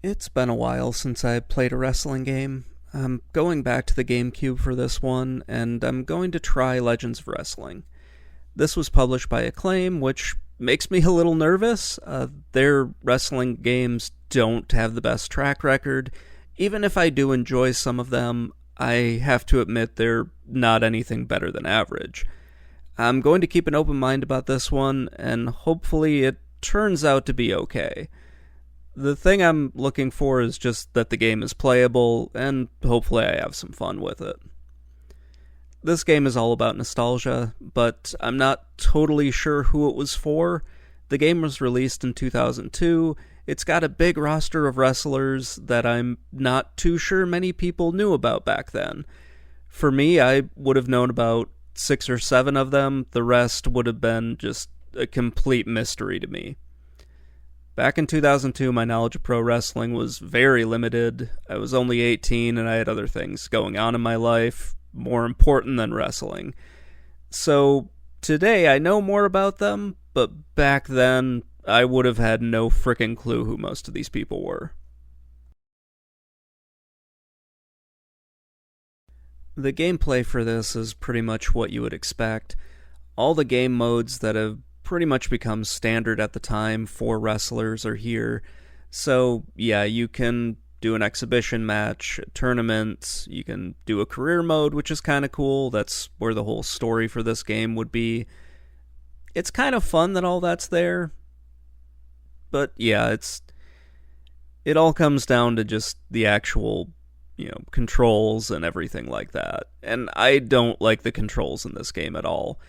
It's been a while since I played a wrestling game. I'm going back to the GameCube for this one, and I'm going to try Legends of Wrestling. This was published by Acclaim, which makes me a little nervous. Their wrestling games don't have the best track record. Even if I do enjoy some of them, I have to admit they're not anything better than average. I'm going to keep an open mind about this one, and hopefully it turns out to be okay. The thing I'm looking for is just that the game is playable, and hopefully I have some fun with it. This game is all about nostalgia, but I'm not totally sure who it was for. The game was released in 2002. It's got a big roster of wrestlers that I'm not too sure many people knew about back then. For me, I would have known about 6 or 7 of them. The rest would have been just a complete mystery to me. Back in 2002, my knowledge of pro wrestling was very limited. I was only 18 and I had other things going on in my life, more important than wrestling. So today I know more about them, but back then I would have had no frickin' clue who most of these people were. The gameplay for this is pretty much what you would expect. All the game modes that have pretty much become standard at the time for wrestlers are here. So, yeah, you can do an exhibition match, a tournament, you can do a career mode, which is kind of cool. That's where the whole story for this game would be. It's kind of fun that all that's there. But yeah, it all comes down to just the actual, controls and everything like that. And I don't like the controls in this game at all.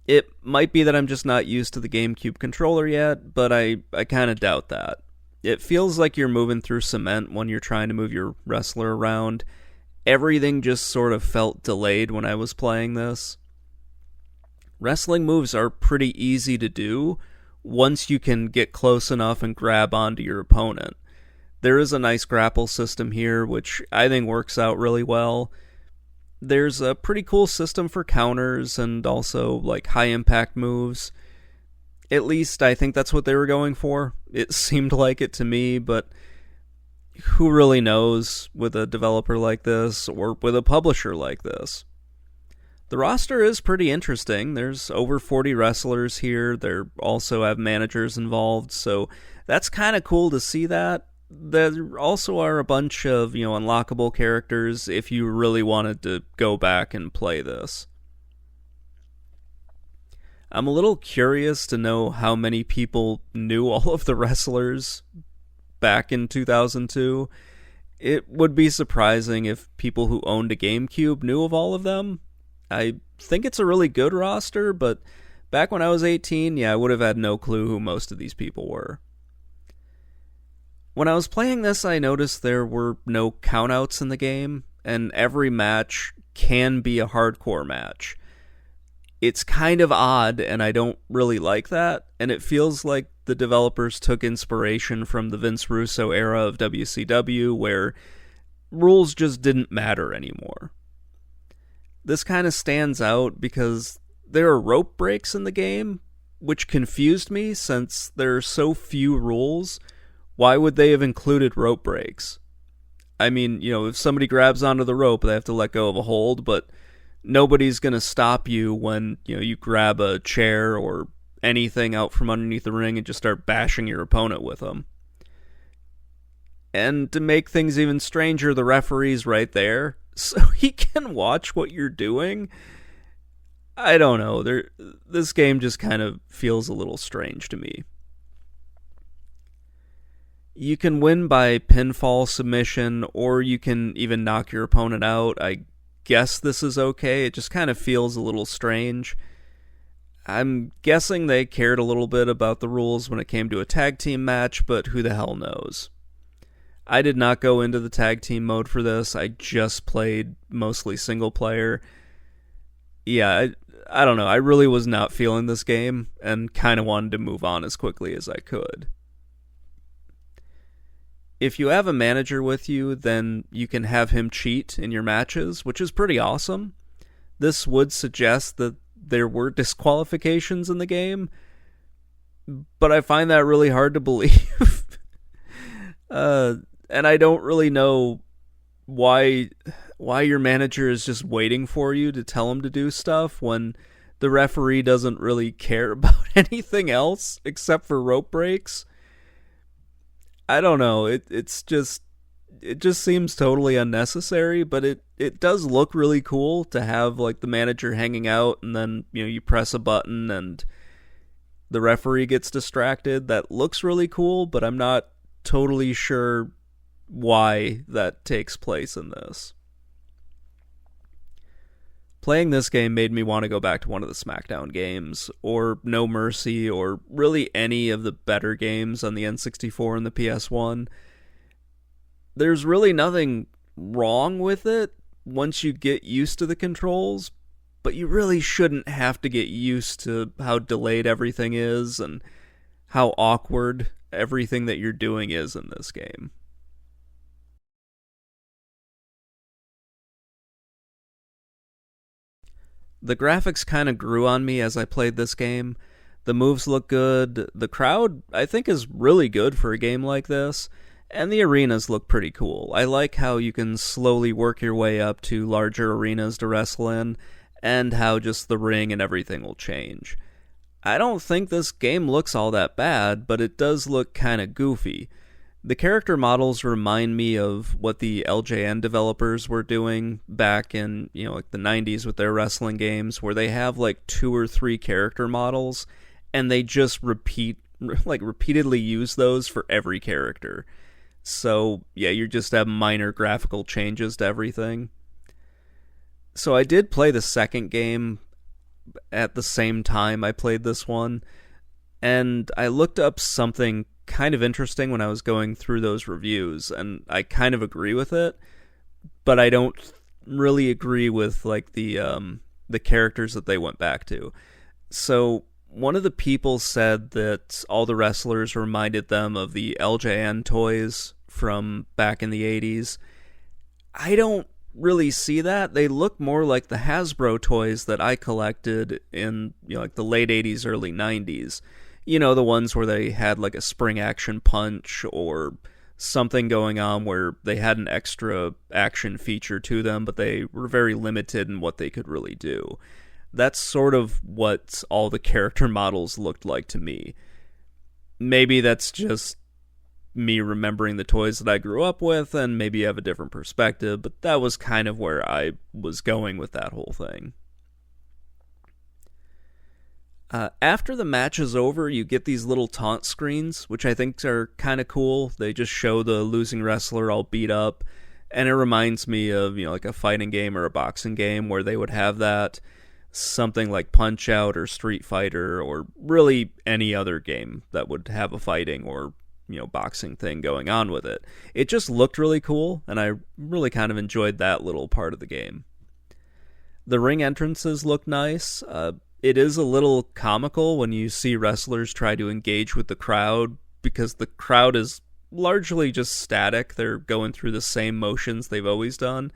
It might be that I'm just not used to the GameCube controller yet, but I kind of doubt that. It feels like you're moving through cement when you're trying to move your wrestler around. Everything just sort of felt delayed when I was playing this. Wrestling moves are pretty easy to do once you can get close enough and grab onto your opponent. There is a nice grapple system here, which I think works out really well. There's a pretty cool system for counters and also like high impact moves. At least I think that's what they were going for. It seemed like it to me, but who really knows with a developer like this or with a publisher like this? The roster is pretty interesting. There's over 40 wrestlers here. They also have managers involved, so that's kind of cool to see that. There also are a bunch of, unlockable characters if you really wanted to go back and play this. I'm a little curious to know how many people knew all of the wrestlers back in 2002. It would be surprising if people who owned a GameCube knew of all of them. I think it's a really good roster, but back when I was 18, I would have had no clue who most of these people were. When I was playing this, I noticed there were no countouts in the game, and every match can be a hardcore match. It's kind of odd, and I don't really like that, and it feels like the developers took inspiration from the Vince Russo era of WCW, where rules just didn't matter anymore. This kind of stands out because there are rope breaks in the game, which confused me since there are so few rules. Why would they have included rope breaks? I mean, if somebody grabs onto the rope, they have to let go of a hold, but nobody's going to stop you when, you grab a chair or anything out from underneath the ring and just start bashing your opponent with them. And to make things even stranger, the referee's right there, so he can watch what you're doing. I don't know. This game just kind of feels a little strange to me. You can win by pinfall submission, or you can even knock your opponent out. I guess this is okay. It just kind of feels a little strange. I'm guessing they cared a little bit about the rules when it came to a tag team match, but who the hell knows? I did not go into the tag team mode for this. I just played mostly single player. Yeah, I don't know. I really was not feeling this game and kind of wanted to move on as quickly as I could. If you have a manager with you, then you can have him cheat in your matches, which is pretty awesome. This would suggest that there were disqualifications in the game, but I find that really hard to believe. Uh, and I don't really know why why your manager is just waiting for you to tell him to do stuff when the referee doesn't really care about anything else except for rope breaks. I don't know. It just seems totally unnecessary, but it does look really cool to have like the manager hanging out and then, you press a button and the referee gets distracted. That looks really cool, but I'm not totally sure why that takes place in this. Playing this game made me want to go back to one of the SmackDown games, or No Mercy, or really any of the better games on the N64 and the PS1. There's really nothing wrong with it once you get used to the controls, but you really shouldn't have to get used to how delayed everything is and how awkward everything that you're doing is in this game. The graphics kind of grew on me as I played this game. The moves look good. The crowd, I think, is really good for a game like this. And the arenas look pretty cool. I like how you can slowly work your way up to larger arenas to wrestle in, and how just the ring and everything will change. I don't think this game looks all that bad, but it does look kind of goofy. The character models remind me of what the LJN developers were doing back in, like the 90s with their wrestling games, where they have like 2 or 3 character models and they just repeatedly use those for every character. So, yeah, you just have minor graphical changes to everything. So I did play the second game at the same time I played this one, and I looked up something kind of interesting when I was going through those reviews, and I kind of agree with it, but I don't really agree with like the characters that they went back to. So one of the people said that all the wrestlers reminded them of the LJN toys from back in the 80s. I don't really see that. They look more like the Hasbro toys that I collected in like the late 80s, early 90s. The ones where they had like a spring action punch or something going on where they had an extra action feature to them, but they were very limited in what they could really do. That's sort of what all the character models looked like to me. Maybe that's just me remembering the toys that I grew up with, and maybe you have a different perspective, but that was kind of where I was going with that whole thing. After the match is over, you get these little taunt screens, which I think are kind of cool. They just show the losing wrestler all beat up, and it reminds me of, like a fighting game or a boxing game where they would have that. Something like Punch-Out or Street Fighter, or really any other game that would have a fighting or, boxing thing going on with it. It just looked really cool, and I really kind of enjoyed that little part of the game. The ring entrances look nice. It is a little comical when you see wrestlers try to engage with the crowd, because the crowd is largely just static. They're going through the same motions they've always done.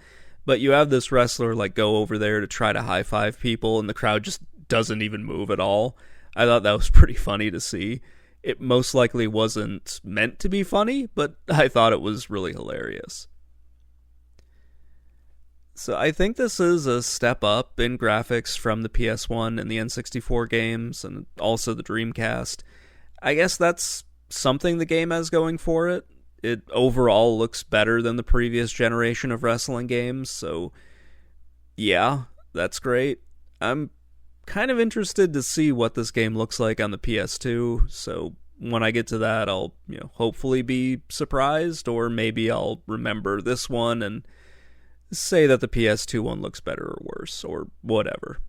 But you have this wrestler like go over there to try to high five people, and the crowd just doesn't even move at all. I thought that was pretty funny to see. It most likely wasn't meant to be funny, but I thought it was really hilarious. So I think this is a step up in graphics from the PS1 and the N64 games, and also the Dreamcast. I guess that's something the game has going for it. It overall looks better than the previous generation of wrestling games, so yeah, that's great. I'm kind of interested to see what this game looks like on the PS2, so when I get to that, I'll hopefully be surprised, or maybe I'll remember this one and say that the PS2 one looks better or worse, or whatever.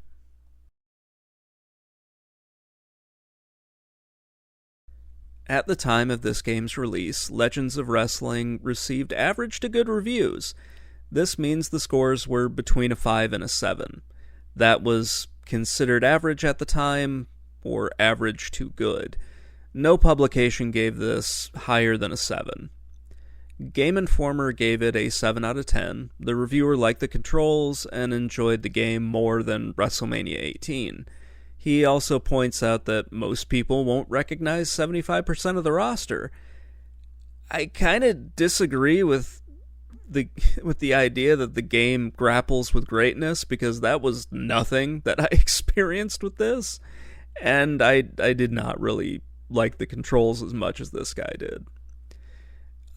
At the time of this game's release, Legends of Wrestling received average to good reviews. This means the scores were between a 5 and a 7. That was considered average at the time, or average to good. No publication gave this higher than a 7. Game Informer gave it a 7 out of 10. The reviewer liked the controls and enjoyed the game more than WrestleMania 18. He also points out that most people won't recognize 75% of the roster. I kind of disagree the with the idea that the game grapples with greatness, because that was nothing that I experienced with this, and I did not really like the controls as much as this guy did.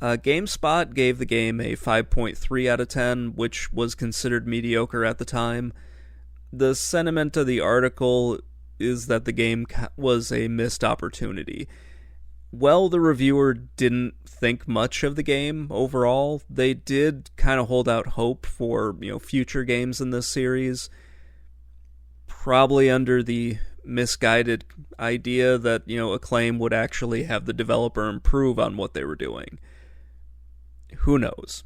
GameSpot gave the game a 5.3 out of 10, which was considered mediocre at the time. The sentiment of the article is that the game was a missed opportunity. Well, the reviewer didn't think much of the game overall. They did kind of hold out hope for, future games in this series, probably under the misguided idea that, Acclaim would actually have the developer improve on what they were doing. Who knows?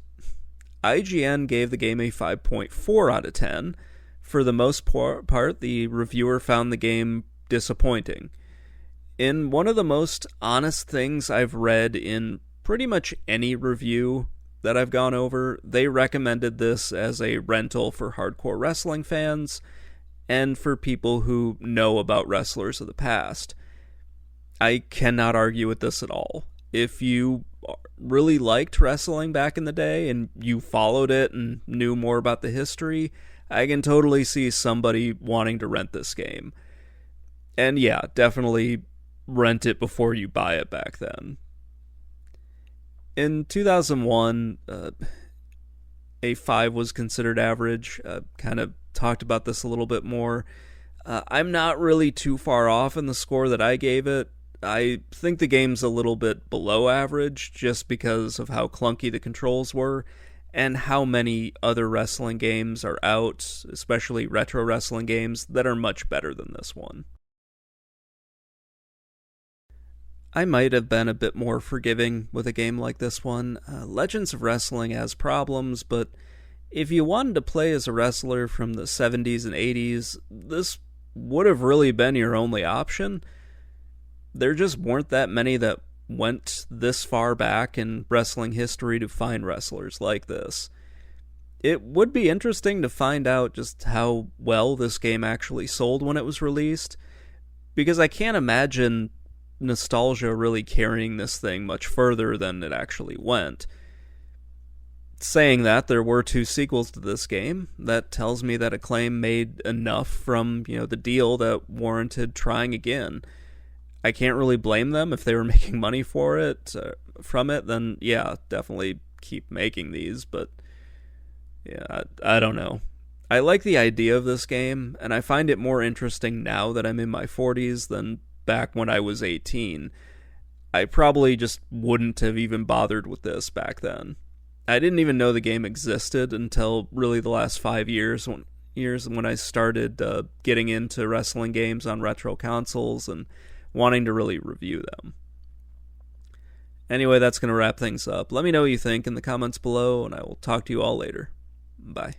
IGN gave the game a 5.4 out of 10. For the most part, the reviewer found the game disappointing. In one of the most honest things I've read in pretty much any review that I've gone over, they recommended this as a rental for hardcore wrestling fans and for people who know about wrestlers of the past. I cannot argue with this at all. If you really liked wrestling back in the day and you followed it and knew more about the history, I can totally see somebody wanting to rent this game. And yeah, definitely rent it before you buy it back then. In 2001, a 5 was considered average. Kind of talked about this a little bit more. I'm not really too far off in the score that I gave it. I think the game's a little bit below average just because of how clunky the controls were and how many other wrestling games are out, especially retro wrestling games, that are much better than this one. I might have been a bit more forgiving with a game like this one. Legends of Wrestling has problems, but if you wanted to play as a wrestler from the 70s and 80s, this would have really been your only option. There just weren't that many that went this far back in wrestling history to find wrestlers like this. It would be interesting to find out just how well this game actually sold when it was released, because I can't imagine nostalgia really carrying this thing much further than it actually went. Saying that, there were 2 sequels to this game. That tells me that Acclaim made enough from, the deal that warranted trying again. I can't really blame them. If they were making money for it, from it, then yeah, definitely keep making these, but yeah, I don't know. I like the idea of this game, and I find it more interesting now that I'm in my 40s than back when I was 18. I probably just wouldn't have even bothered with this back then. I didn't even know the game existed until really the last 5 years when I started getting into wrestling games on retro consoles and wanting to really review them. Anyway, that's going to wrap things up. Let me know what you think in the comments below, and I will talk to you all later. Bye.